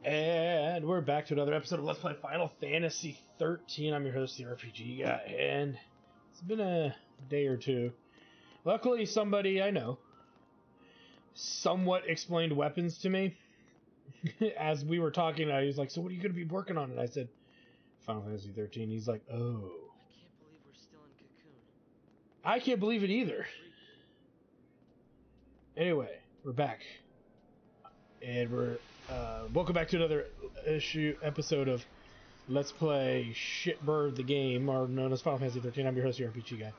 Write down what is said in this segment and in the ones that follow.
And we're back to another episode of Let's Play Final Fantasy XIII. I'm your host, the RPG guy, and it's been a day or two. Luckily, somebody I know somewhat explained weapons to me. As we were talking, I was like, so what are you going to be working on? And I said, Final Fantasy XIII. He's like, oh. I can't believe we're still in Cocoon. I can't believe it either. Anyway, we're back. And we're welcome back to another episode of Let's Play Shitbird the Game, or known as Final Fantasy XIII. I'm your host, the RPG guy.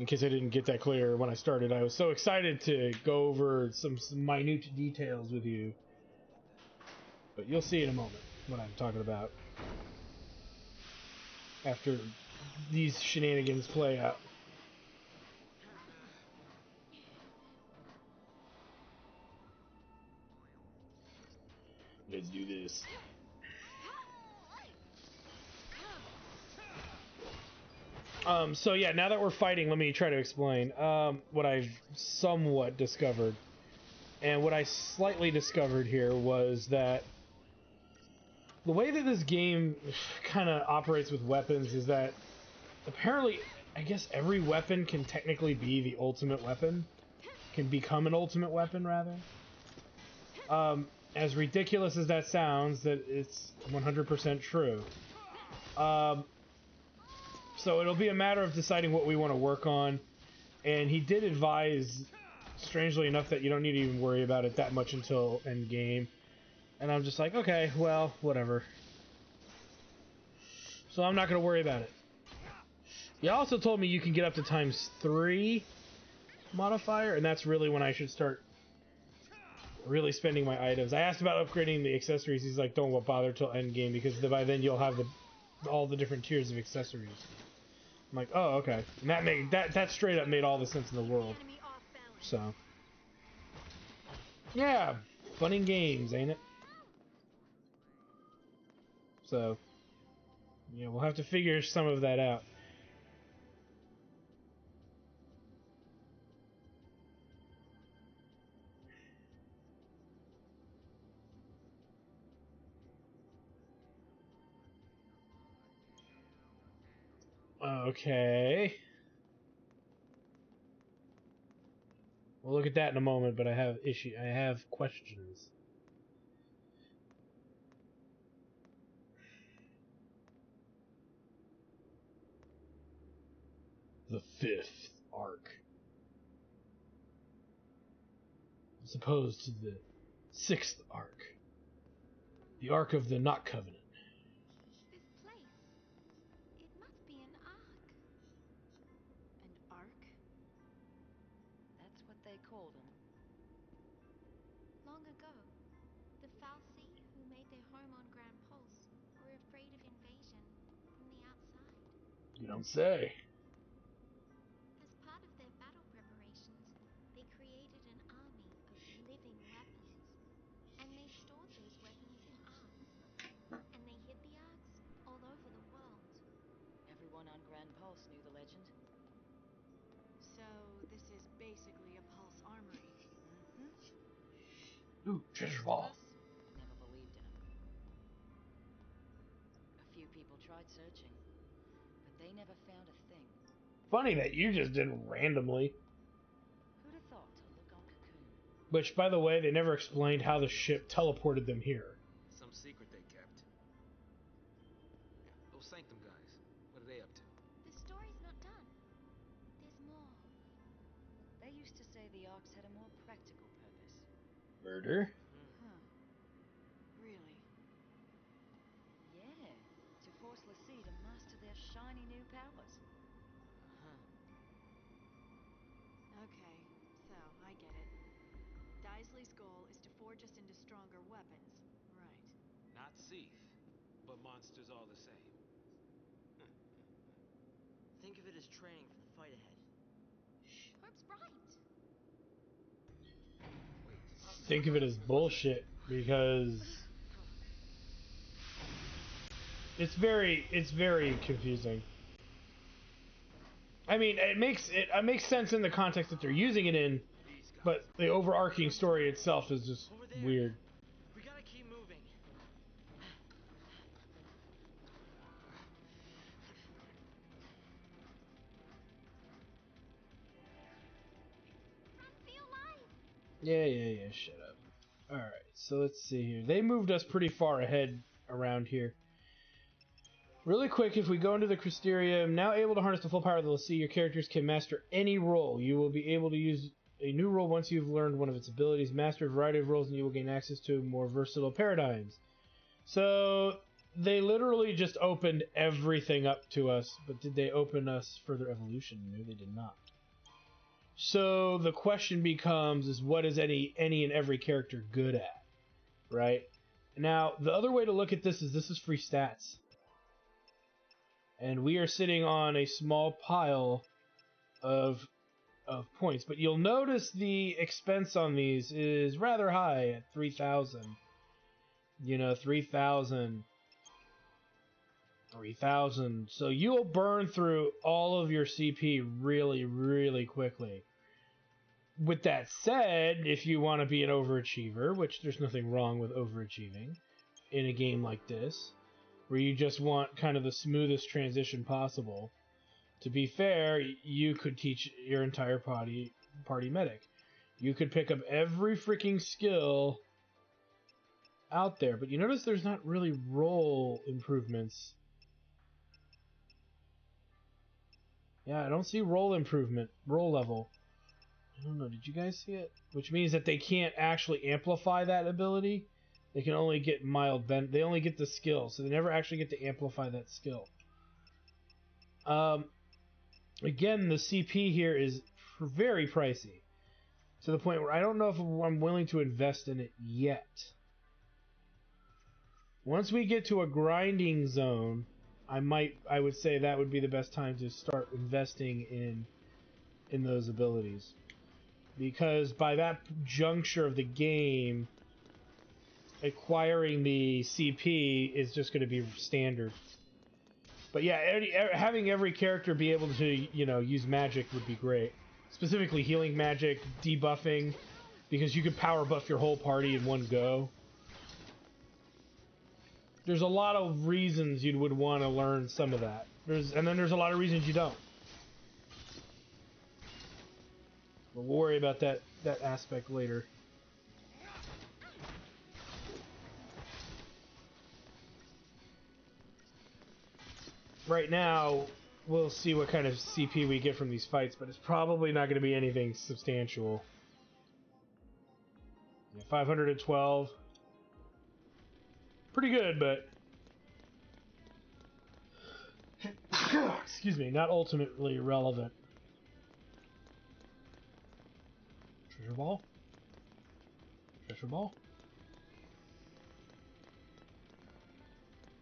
In case I didn't get that clear when I started, I was so excited to go over some minute details with you. But you'll see in a moment what I'm talking about after these shenanigans play out. Let's do this. So yeah, now that we're fighting, let me try to explain what I've somewhat discovered. And what I slightly discovered here was that the way that this game kind of operates with weapons is that apparently, I guess every weapon can technically be the ultimate weapon. Can become an ultimate weapon, rather. As ridiculous as that sounds, that it's 100% true. So it'll be a matter of deciding what we want to work on. And he did advise, strangely enough, that you don't need to even worry about it that much until endgame. And I'm just like, okay, well, whatever. So I'm not going to worry about it. He also told me you can get up to ×3 modifier, and that's really when I should start really spending my items. I asked about upgrading the accessories. He's like, don't bother till endgame, because by then you'll have all the different tiers of accessories. I'm like, oh, okay. And that straight up made all the sense in the world. So, yeah, fun and games, ain't it? So, yeah, we'll have to figure some of that out. Okay. We'll look at that in a moment, but I have questions. The 5th arc. As opposed to the 6th arc. The Ark of the Not Covenant. This place. It must be an ark. An ark? That's what they called them. Long ago, the Falsi, who made their home on Grand Pulse, were afraid of invasion from the outside. You don't say. As part of their battle preparations, they created an army of living weapons. And they stored those weapons in arks. And they hid the arks all over the world. Everyone on Grand Pulse knew the legend. So, this is basically a Pulse armory. Ooh, treasure ball. Never believed in them. A few people tried searching, but they never found a thing. Funny that you just did randomly. Who'd have thought to look on Cocoon? Which, by the way, they never explained how the ship teleported them here. Some secret they kept. Those Sanctum guys, what are they up to? The story's not done. There's more. They used to say the arcs had a more practical purpose. Murder? Huh. Really? Yeah, to force Lassie to master their shiny new powers. Okay, so I get it. Daisley's goal is to forge us into stronger weapons. Right. Not Seath, but monsters all the same. Think of it as training for the fight ahead. Hope's right. Think of it as bullshit, because it's very confusing. I mean, it makes sense in the context that they're using it in, but the overarching story itself is just weird. We gotta keep moving. Yeah, shut up. Alright, so let's see here. They moved us pretty far ahead around here. Really quick, if we go into the Crystarium, now able to harness the full power of the L'Cie, your characters can master any role. You will be able to use a new role once you've learned one of its abilities. Master a variety of roles and you will gain access to more versatile paradigms. So, they literally just opened everything up to us, but did they open us further evolution? No, they did not. So the question becomes, is what is any and every character good at, right? Now, the other way to look at this is free stats. And we are sitting on a small pile of points. But you'll notice the expense on these is rather high at 3,000. You know, 3,000. 3,000. So you'll burn through all of your CP really, really quickly. With that said, if you want to be an overachiever, which there's nothing wrong with overachieving in a game like this, where you just want kind of the smoothest transition possible, to be fair, you could teach your entire party medic. You could pick up every freaking skill out there, but you notice there's not really role improvements. Yeah, I don't see role improvement, role level. I don't know, did you guys see it? Which means that they can't actually amplify that ability. They can only get mild they only get the skill, so they never actually get to amplify that skill. Again, the CP here is very pricey. To the point where I don't know if I'm willing to invest in it yet. Once we get to a grinding zone, I would say that would be the best time to start investing in those abilities. Because by that juncture of the game, acquiring the CP is just going to be standard. But yeah, having every character be able to, you know, use magic would be great. Specifically healing magic, debuffing, because you could power buff your whole party in one go. There's a lot of reasons you would want to learn some of that. And then there's a lot of reasons you don't. We'll worry about that aspect later. Right now, we'll see what kind of CP we get from these fights, but it's probably not going to be anything substantial. Yeah, 512. Pretty good, but... excuse me, not ultimately relevant. Treasure ball? Treasure ball?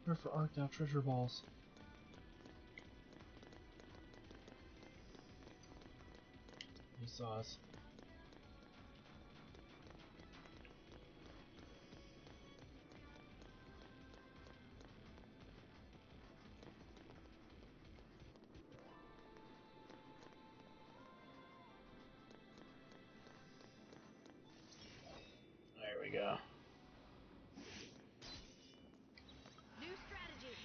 Where for art thou treasure balls? He saw us. There we go. New strategy.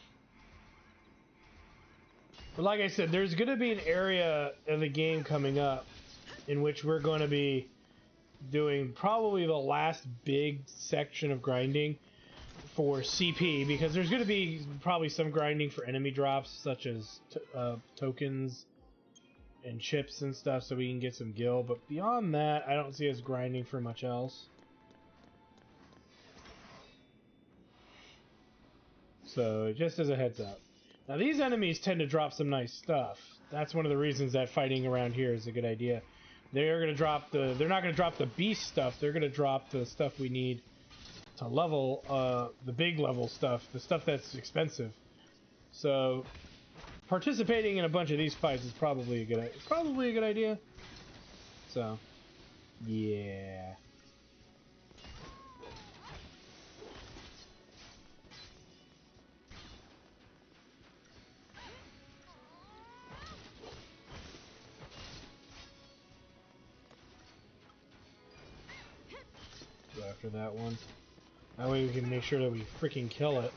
But like I said, there's going to be an area of the game coming up in which we're going to be doing probably the last big section of grinding for CP, because there's going to be probably some grinding for enemy drops, such as tokens and chips and stuff, so we can get some gil. But beyond that, I don't see us grinding for much else. So, just as a heads up. Now, these enemies tend to drop some nice stuff. That's one of the reasons that fighting around here is a good idea. They're going to drop they're not going to drop the beast stuff, they're going to drop the stuff we need to level, the big level stuff, the stuff that's expensive. So, participating in a bunch of these fights is probably a good idea. So, yeah. Go after that one. That way we can make sure that we freaking kill it.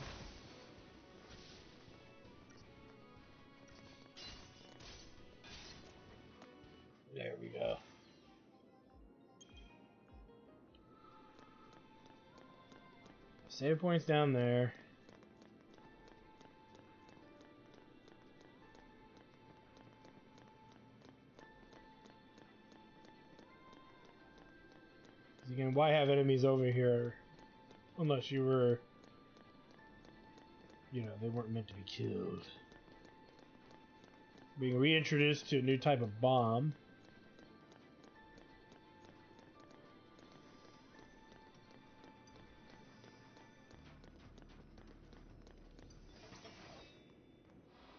There we go. Save points down there. Again, why have enemies over here unless you were, you know, they weren't meant to be killed. Being reintroduced to a new type of bomb.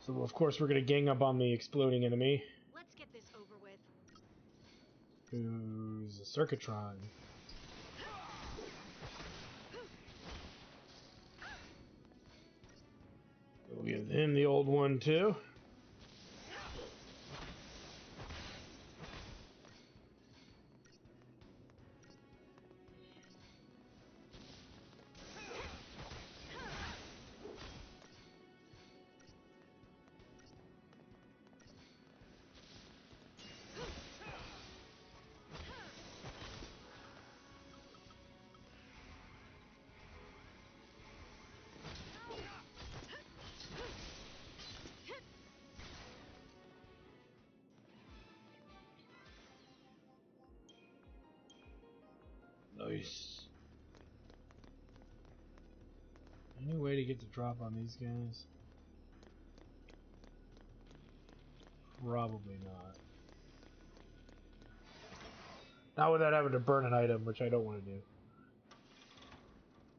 So, of course, we're going to gang up on the exploding enemy. Let's get this over with. Who's a Circuitron. We'll give him the old one, too. Nice. Any way to get the drop on these guys? Probably not. Not without having to burn an item, which I don't want to do.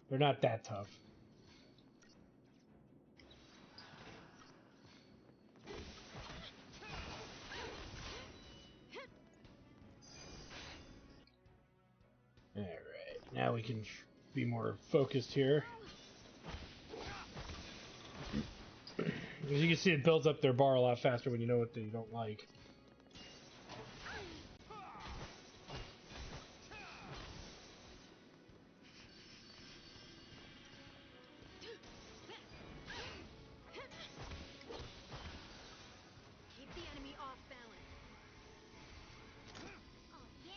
They're not that tough. Alright, now we can be more focused here. As you can see, it builds up their bar a lot faster when you know what they don't like. Keep the enemy off balance. Oh, yeah?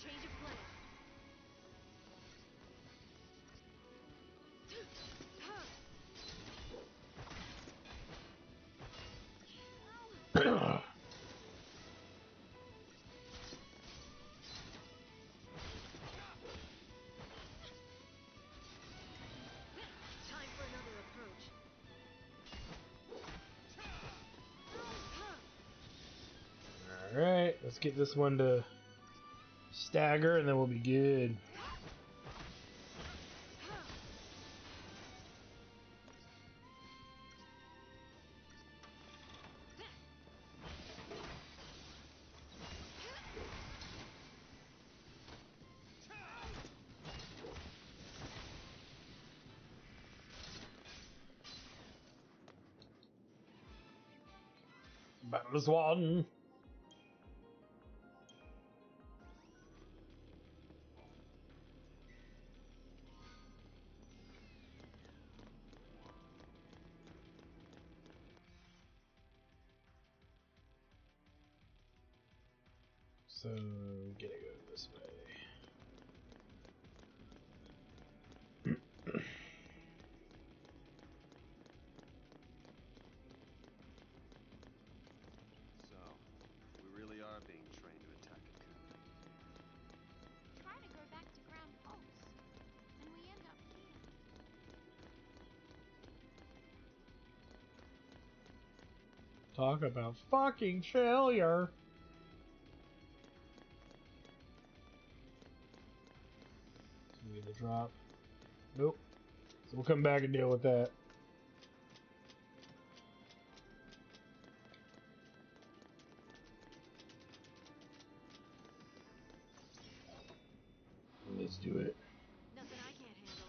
Change of plan. Time for another approach. Alright, let's get this one to stagger and then we'll be good. Battle is won. So, gotta go this way. So, we really are being trained to attack a coup. Try to go back to Ground Pulse, and we end up here. Talk about fucking failure. So we get the drop. Nope. So we'll come back and deal with that. Let's do it. Nothing I can't handle.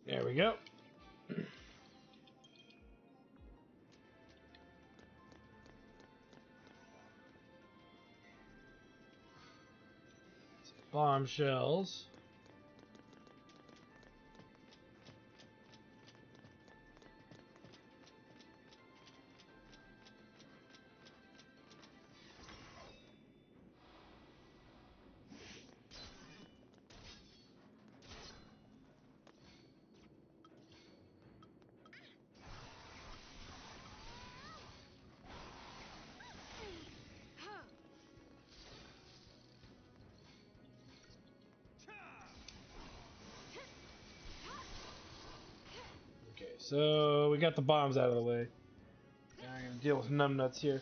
There we go. bombshells. Okay, so we got the bombs out of the way. Now I'm gonna deal with numbnuts here.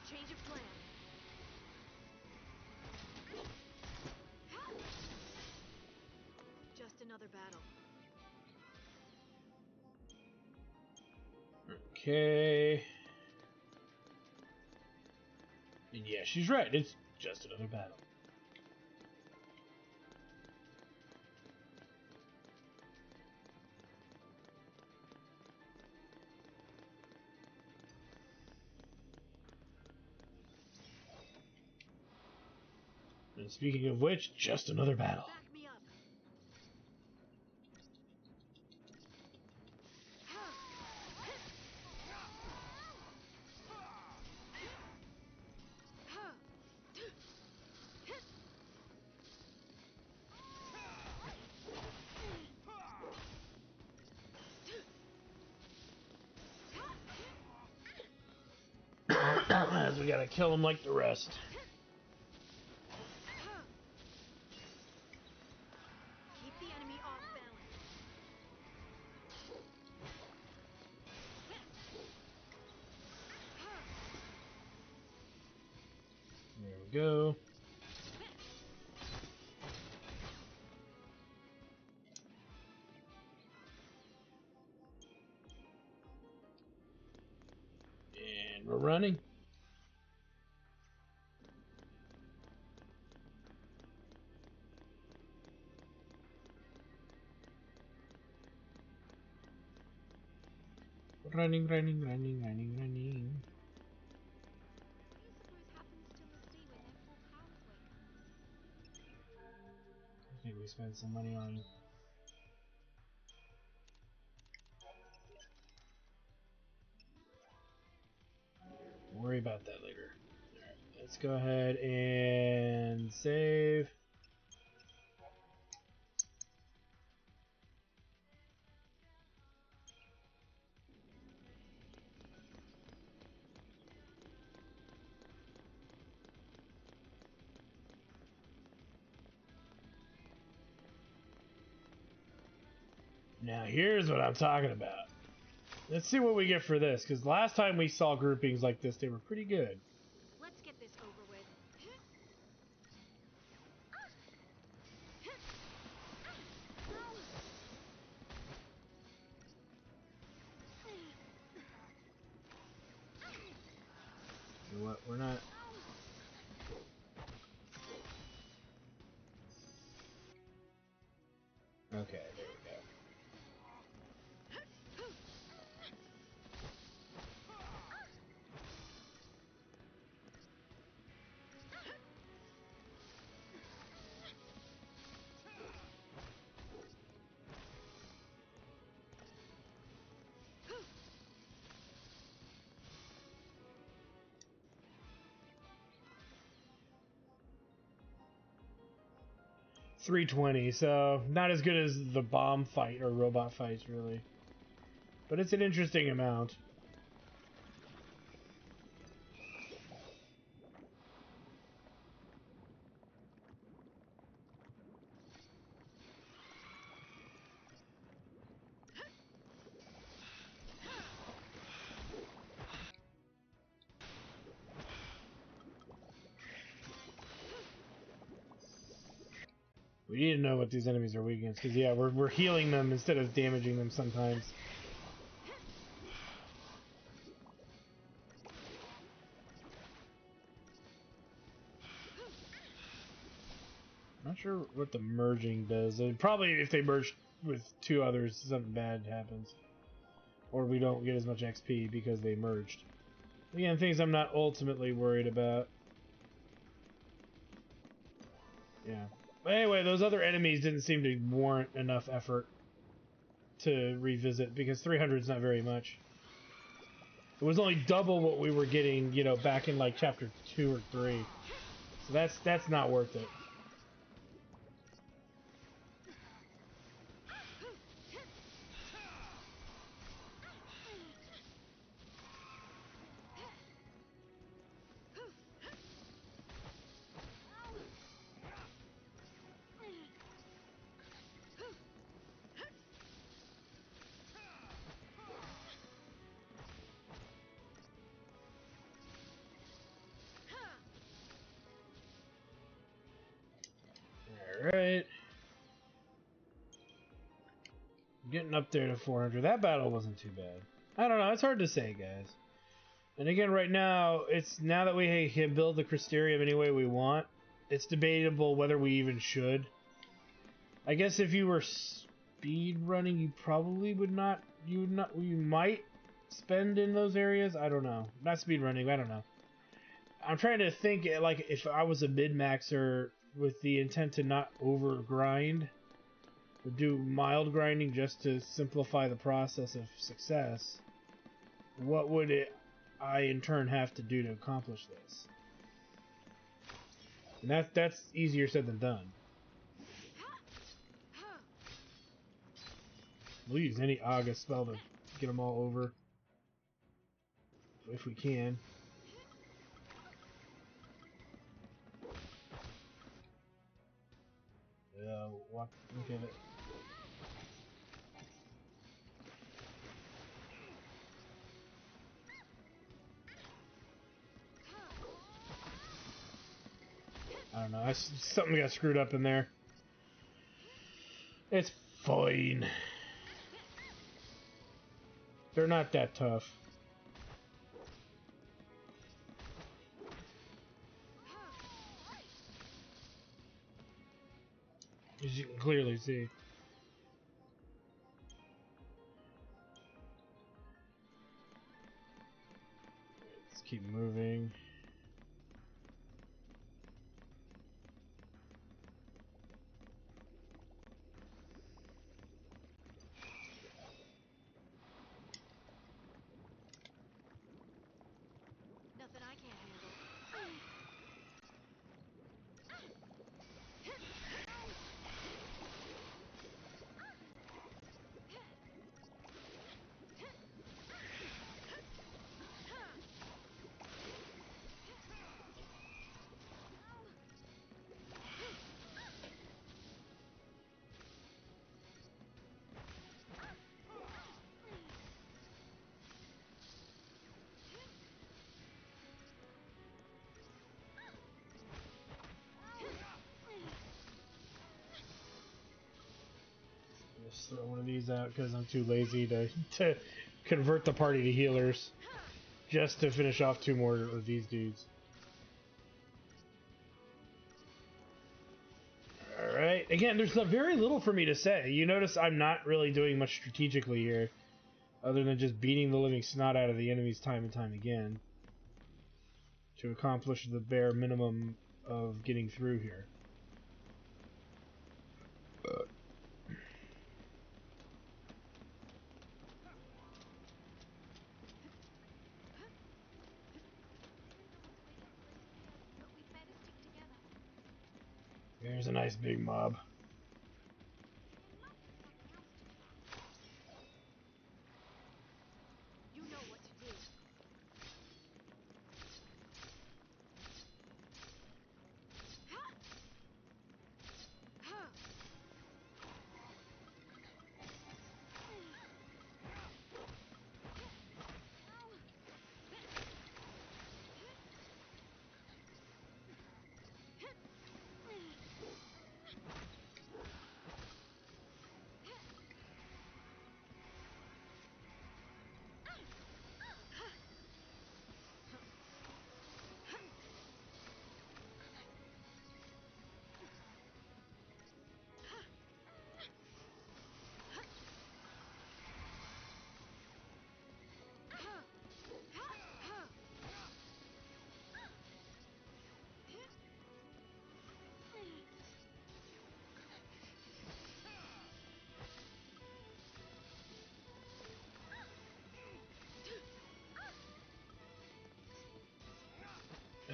Change of plan. Just another battle. Okay. And yeah, she's right. It's just another battle. And speaking of which, just another battle. Back me up. As we gotta kill him like the rest. Keep the enemy off balance. There we go. And we're running. Running, running, running, running, running. What do you suppose happens to Misty when their full powers wake up? I think we spent some money on. We'll worry about that later. Alright, let's go ahead and save. Now here's what I'm talking about. Let's see what we get for this, because last time we saw groupings like this, they were pretty good. Let's get this over with. You know what? We're not. Okay, there we go. $320, so not as good as the bomb fight or robot fights, really. But it's an interesting amount. We need to know what these enemies are weak against, because yeah, we're healing them instead of damaging them sometimes. sure what the merging does. Probably if they merge with two others, something bad happens. Or we don't get as much XP because they merged. Again, things I'm not ultimately worried about. Yeah. But anyway, those other enemies didn't seem to warrant enough effort to revisit, because 300 is not very much. It was only double what we were getting, you know, back in like chapter 2 or 3. So that's not worth it. Alright. Getting up there to 400. That battle wasn't too bad. I don't know. It's hard to say, guys. And again, right now, now that we can build the Crystarium any way we want, it's debatable whether we even should. I guess if you were speed running, you probably would not. You might spend in those areas. I don't know. Not speed running. I don't know. I'm trying to think, like, if I was a mid-maxer with the intent to not over-grind, or do mild grinding just to simplify the process of success, what would I in turn have to do to accomplish this? And that's easier said than done. We'll use any Aga spell to get them all over, if we can. Look at it. I don't know. Something got screwed up in there. It's fine. They're not that tough. As you can clearly see. Let's keep moving. Nothing I can't handle. Just throw one of these out because I'm too lazy to convert the party to healers just to finish off 2 more of these dudes. Alright, again, there's very little for me to say. You notice I'm not really doing much strategically here, other than just beating the living snot out of the enemies time and time again to accomplish the bare minimum of getting through here. But we'd better stick together. There's a nice big mob. There must be something else to try. You know what to do.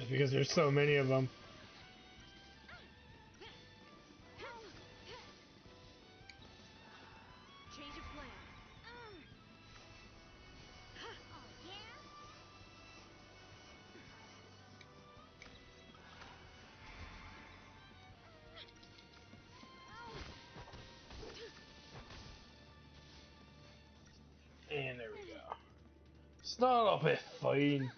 because there's so many of them. Change of plan. And there we go. Snuggle up, fine.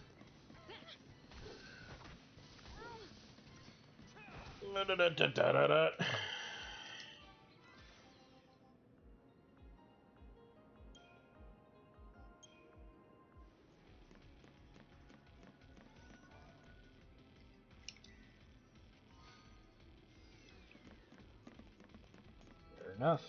Da-da-da-da-da-da. Fair enough.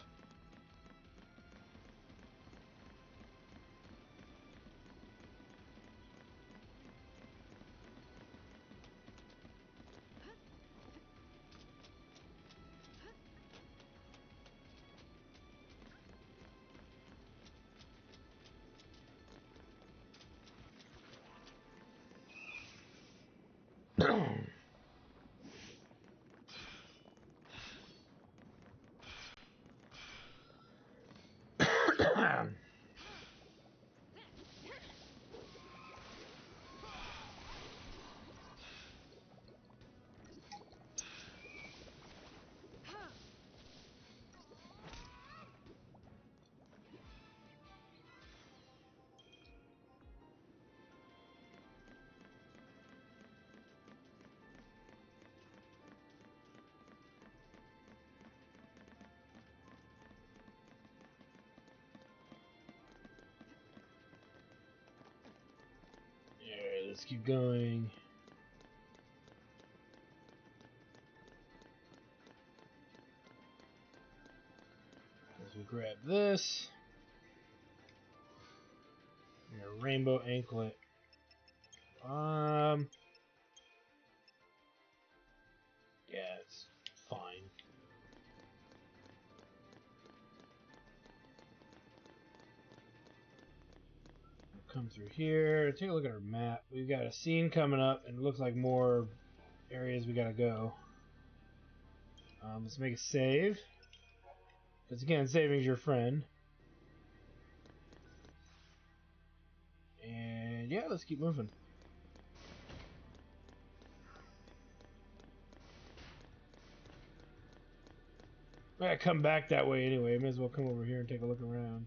Alright, let's keep going. As we grab this. A rainbow anklet. Yeah, it's fine. Come through here. Take a look at our map. We've got a scene coming up, and it looks like more areas we gotta go. Let's make a save. Because again, saving's your friend. And yeah, let's keep moving. I gotta come back that way anyway. May as well come over here and take a look around.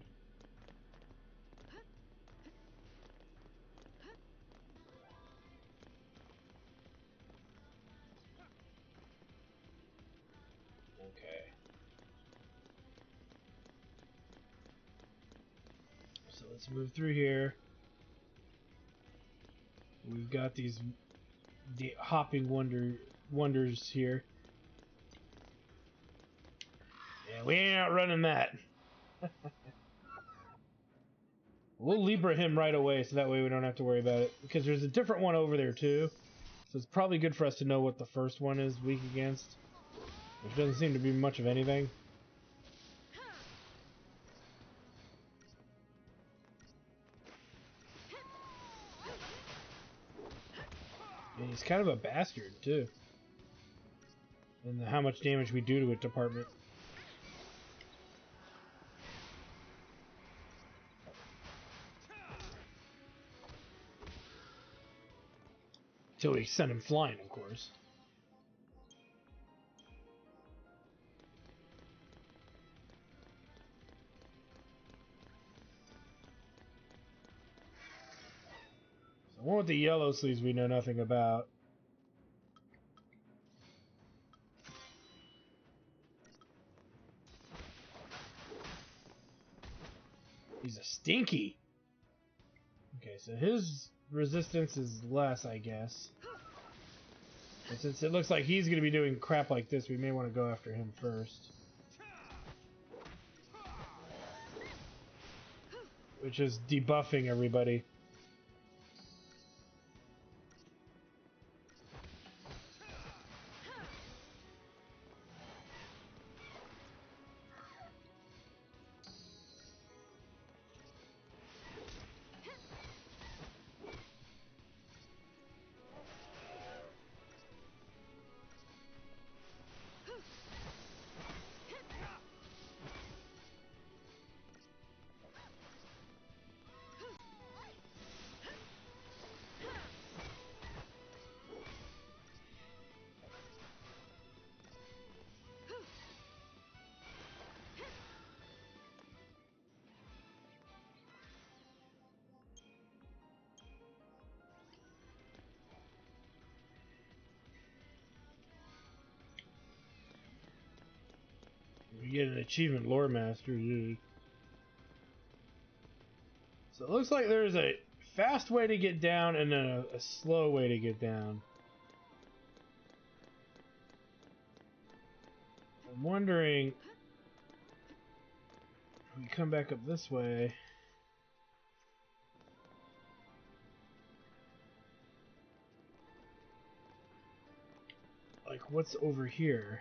Okay. So let's move through here. We've got these hopping wonders here. Yeah, we ain't outrunning that. We'll Libra him right away, so that way we don't have to worry about it. Because there's a different one over there too. So it's probably good for us to know what the first one is weak against. Which doesn't seem to be much of anything. And he's kind of a bastard too. And how much damage we do to it department. Till we send him flying, of course. So one with the yellow sleeves we know nothing about. He's a stinky. Okay, so his resistance is less, I guess. And since it looks like he's going to be doing crap like this, we may want to go after him first. Which is debuffing everybody. get an achievement, Lore Master. Dude. So it looks like there's a fast way to get down and then a slow way to get down. I'm wondering if we come back up this way. Like, what's over here?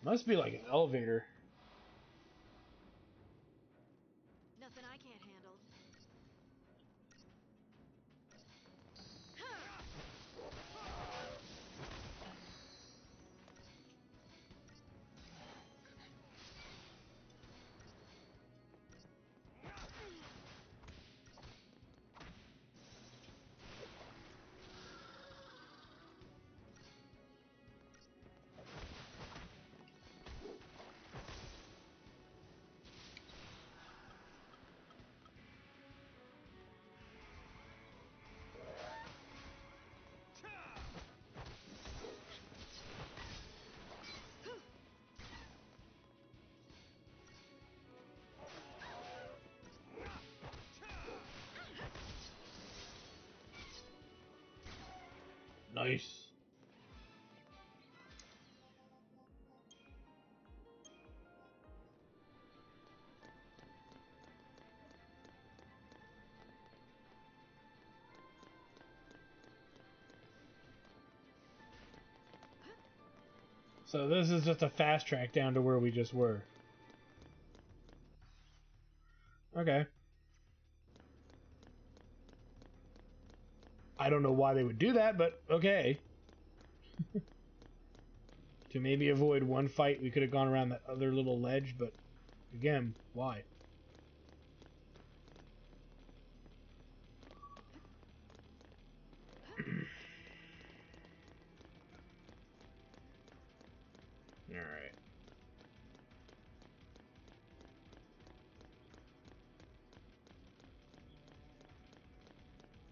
Must be like an elevator. Nothing I can't handle. Nice. So this is just a fast track down to where we just were. Okay. I don't know why they would do that, but okay. To maybe avoid one fight, we could have gone around that other little ledge, but again, why? Alright.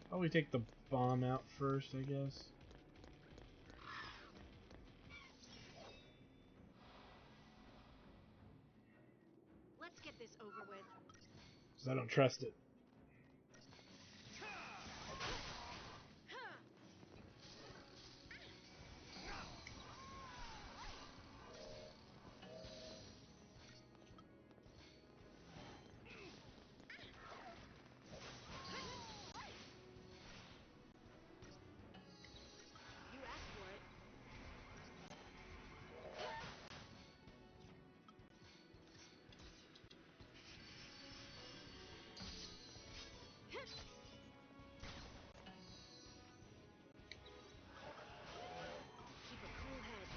Probably take the bomb out first, I guess. Let's get this over with. Because I don't trust it. You asked for it. Keep a cool head.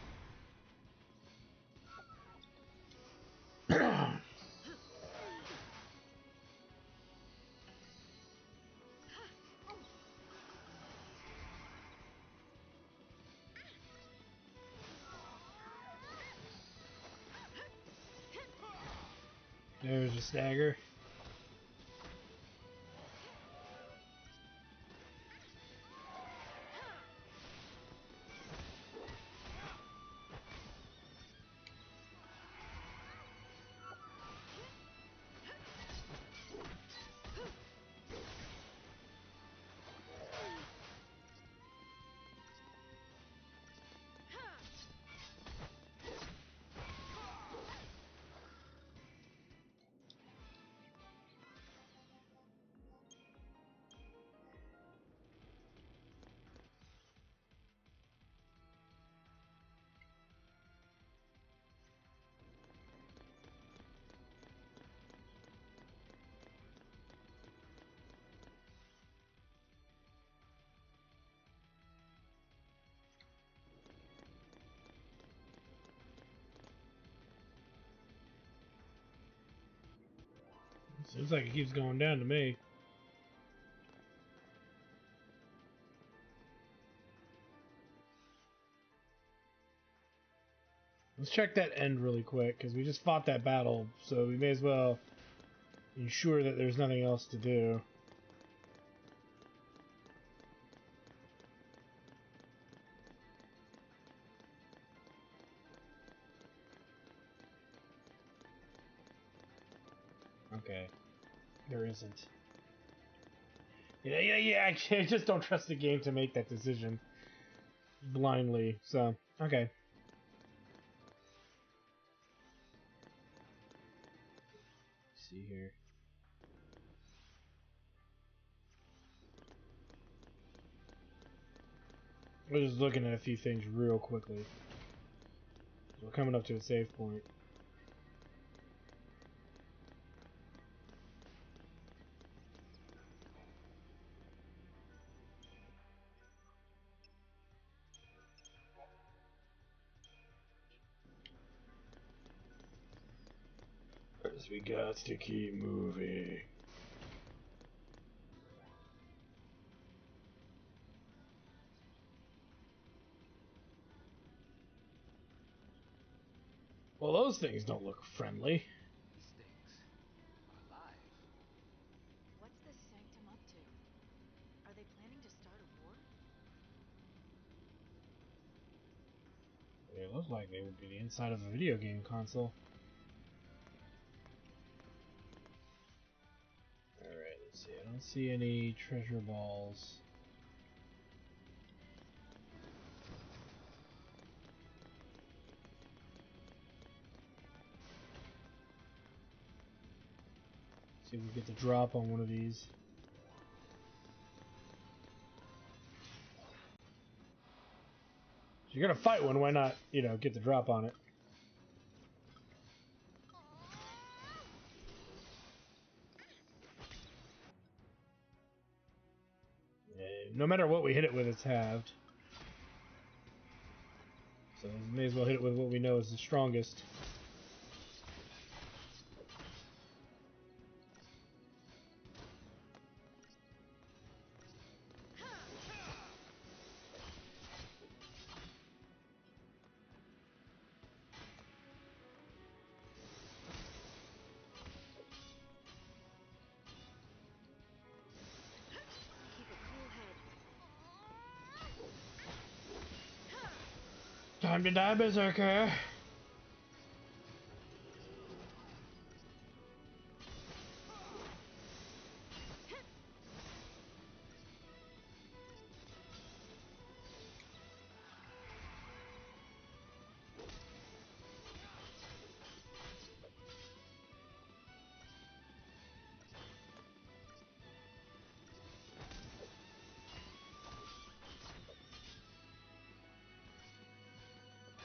There's a stagger. Seems like it keeps going down to me. Let's check that end really quick, because we just fought that battle, so we may as well ensure that there's nothing else to do. Okay. There isn't. Yeah. I just don't trust the game to make that decision blindly. So, okay. Let's see here. We're just looking at a few things real quickly. We're coming up to a save point. Because we got to keep moving. Well, those things don't look friendly. These things are alive. What's this sanctum up to? Are they planning to start a war? They look like they would be the inside of a video game console. Alright, let's see. I don't see any treasure balls. See if we get the drop on one of these. If you're gonna fight one, why not, get the drop on it? No matter what we hit it with, it's halved. So we may as well hit it with what we know is the strongest. Keep a cool head. Time to die, Berserker!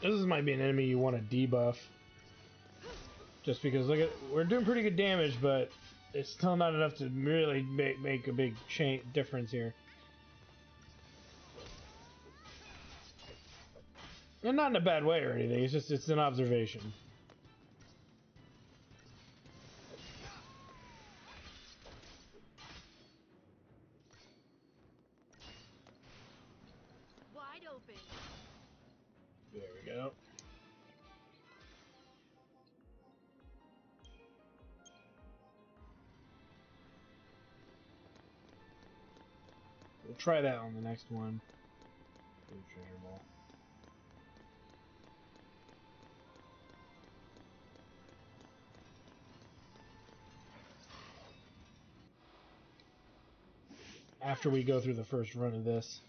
This might be an enemy you want to debuff. Just because, look at, we're doing pretty good damage, but it's still not enough to really make a big difference here. And not in a bad way or anything, it's an observation. Wide open. There we go. We'll try that on the next one. Treasure ball. After we go through the first run of this.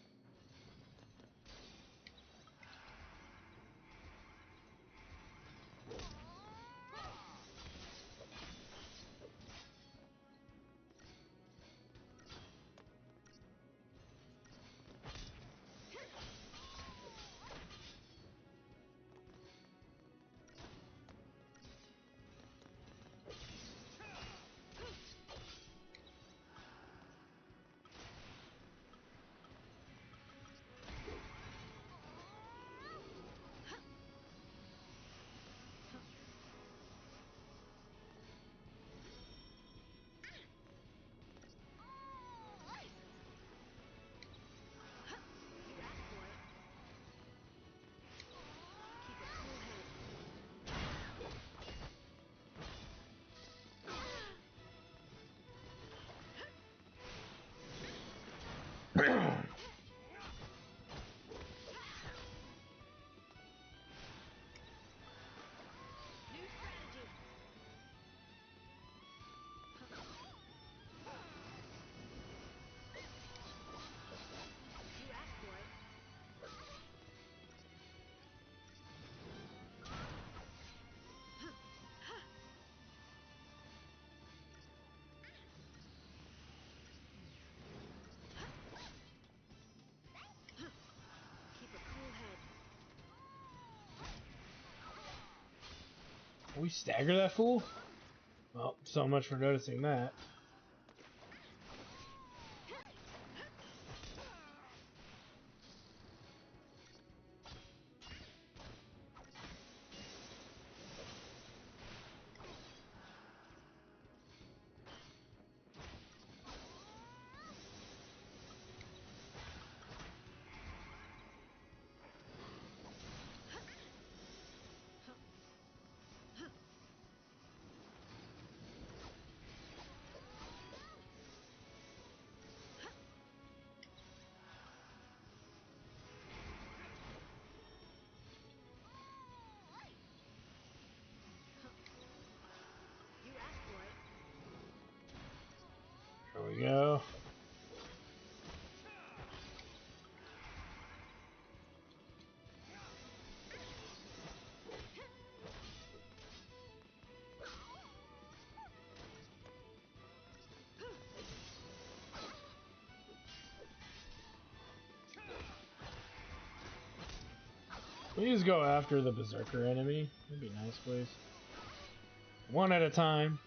We stagger that fool? Well, so much for noticing that. You asked for it. There we go. Please go after the Berserker enemy. That'd be nice, please. One at a time.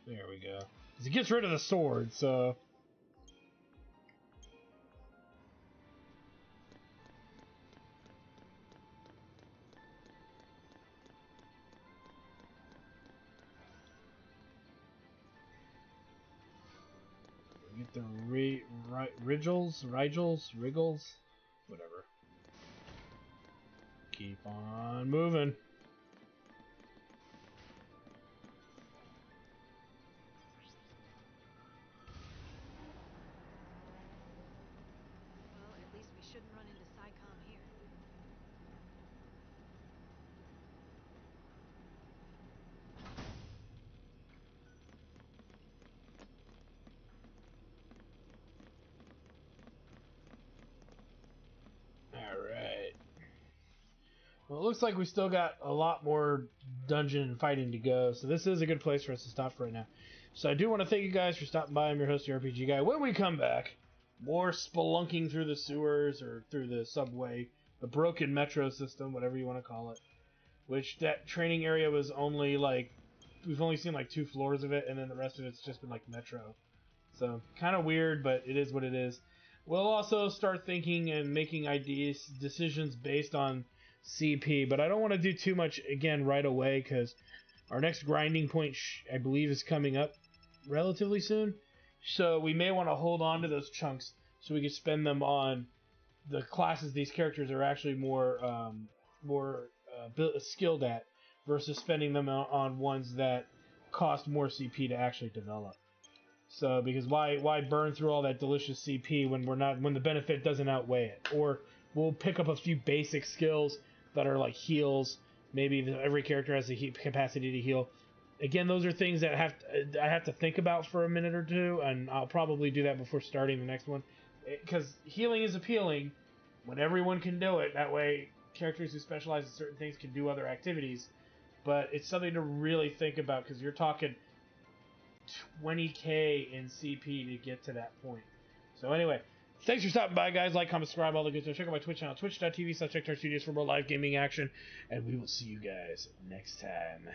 There we go. 'Cause he gets rid of the sword, so... We get the Rigels? Whatever. Keep on moving. Well, at least we shouldn't run into SciComm here. Alright. Well, it looks like we still got a lot more dungeon and fighting to go, so this is a good place for us to stop for right now. So I do want to thank you guys for stopping by. I'm your host, the RPG Guy. When we come back, more spelunking through the sewers or through the subway, the broken metro system, whatever you want to call it. Which that training area was only like, we've only seen like 2 floors of it, and then the rest of it's just been like metro. So kind of weird, but it is what it is. We'll also start thinking and making decisions based on CP, but I don't want to do too much again right away because our next grinding point, I believe, is coming up relatively soon. So we may want to hold on to those chunks so we can spend them on the classes these characters are actually more skilled at versus spending them on ones that cost more CP to actually develop. So because why burn through all that delicious CP when the benefit doesn't outweigh it? Or we'll pick up a few basic skills that are like heals. Maybe every character has the capacity to heal. Again, those are things that I have to think about for a minute or two, and I'll probably do that before starting the next one. Because healing is appealing when everyone can do it. That way, characters who specialize in certain things can do other activities. But it's something to really think about because you're talking 20k in CP to get to that point. So anyway, thanks for stopping by, guys. Like, comment, subscribe, all the good stuff. Check out my Twitch channel, twitch.tv/XIII Studios for more live gaming action. And we will see you guys next time.